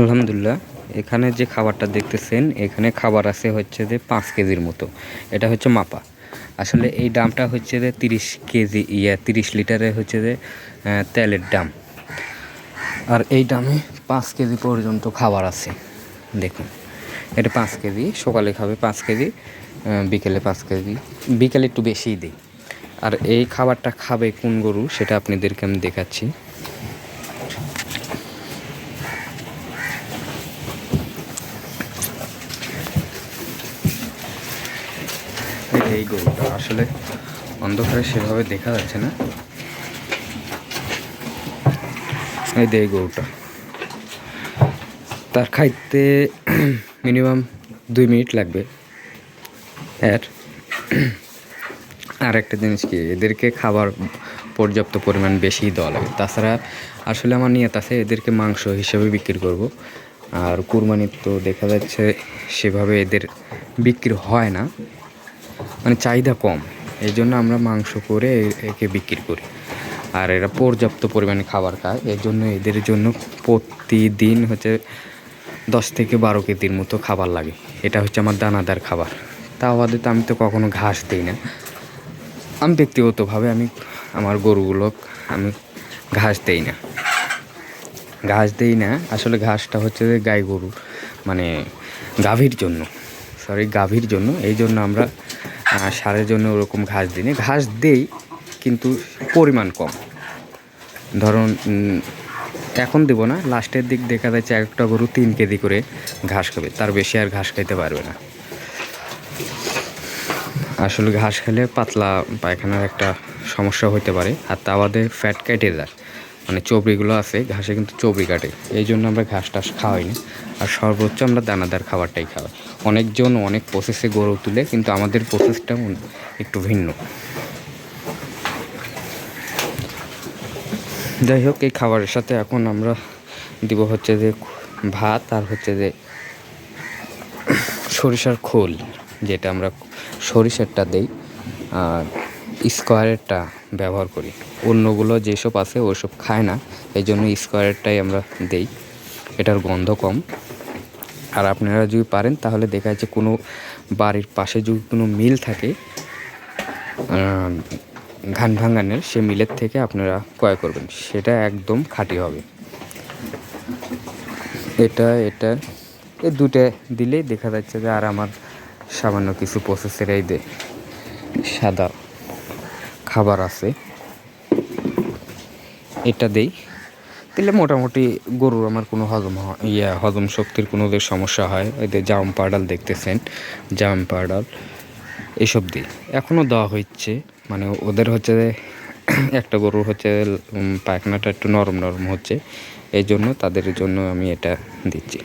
আলহামদুলিল্লাহ। এখানে যে খাবারটা দেখতেছেন, এখানে খাবার আছে হচ্ছে যে 5 কেজির মতো। এটা হচ্ছে মাপা। আসলে এই ড্রামটা হচ্ছে যে 30 কেজি 30 লিটারের হচ্ছে যে তেলের ড্রাম। আর এই ড্রামে 5 কেজি পর্যন্ত খাবার আছে। দেখুন, এটা 5 কেজি, সকালে খাবে 5 কেজি, বিকেলে 5 কেজি, বিকেলে একটু বেশিই দিই। আর এই খাবারটা খাবে কোন গরু সেটা আপনাদেরকে আমি দেখাচ্ছি। এই গরুটা আসলে অন্ধকারে সেভাবে দেখা যাচ্ছে না। এই গরুটা তার খাইতে মিনিমাম 2 মিনিট লাগবে। আর একটা জিনিস কি, এদেরকে খাবার পর্যাপ্ত পরিমাণ বেশি দেওয়া লাগে। তাছাড়া আসলে আমার নিয়ত আছে এদেরকে মাংস হিসেবে বিক্রি করব। আর কুরবানির তো দেখা যাচ্ছে সেভাবে এদের বিক্রি হয় না, মানে চাহিদা কম। এই জন্য আমরা মাংস করে একে বিক্রি করি। আর এরা পর্যাপ্ত পরিমাণে খাবার খায়, এর জন্য এদের জন্য প্রতিদিন হচ্ছে 10 থেকে 12 কেজির মতো খাবার লাগে। এটা হচ্ছে আমার দানাদার খাবার। তা বাদে তো আমি তো কখনো ঘাস দিই না। আমি ব্যক্তিগতভাবে আমার গরুগুলো আমি ঘাস দেই না। আসলে ঘাসটা হচ্ছে যে গাই গরু, মানে গাভীর জন্য। এই জন্য আমরা সারের জন্য ওরকম ঘাস দিই না। ঘাস দেই কিন্তু পরিমাণ কম। ধরুন এখন দেবো না, লাস্টের দিক দেখা যাচ্ছে একটা গরু 3 কেজি করে ঘাস খাবে, তার বেশি আর ঘাস খাইতে পারবে না। আসলে ঘাস খেলে পাতলা পায়খানার একটা সমস্যা হতে পারে। আর তা বাদে ফ্যাট কেটে যায়, মানে চর্বিগুলো আছে ঘাসে কিন্তু চর্বি কাটে। এই জন্য আমরা ঘাস টাস খাওয়াই না। আর সর্বোচ্চ আমরা দানাদার খাবারটাই খাওয়াই। অনেকজন অনেক প্রসেসে গরু তুলে, কিন্তু আমাদের প্রসেসটা একটু ভিন্ন। যাই হোক, এই খাবারের সাথে এখন আমরা দিব হচ্ছে যে ভাত, আর হচ্ছে যে সরিষার খোল, যেটা আমরা সরিষারটা দেই আর স্কোয়ারেরটা ব্যবহার করি। অন্যগুলো যেসব আছে ওইসব খায় না, এই জন্য স্কোয়ারেরটাই আমরা দেই। এটার গন্ধ কম। আর আপনারা যদি পারেন তাহলে দেখা যাচ্ছে কোনো বাড়ির পাশে যদি কোনো মিল থাকে ধান ভাঙানোর, সে মিলের থেকে আপনারা ক্রয় করবেন, সেটা একদম খাঁটি হবে। এটা এই দুটো দিলেই দেখা যাচ্ছে যে, আর আমার সামান্য কিছু প্রসেসের এই সাদা খাবার আছে, এটা দেই দিলে মোটামুটি গরুর আমার কোনো হজম শক্তির কোনো ওদের সমস্যা হয়। এদের জাম পাউডার দেখতেছেন, জাম পাউডার এসব দিই। এখনও দেওয়া হচ্ছে, মানে ওদের হচ্ছে একটা গরুর হচ্ছে পায়খানাটা একটু নরম হচ্ছে, এই জন্য তাদের জন্য আমি এটা দিচ্ছি।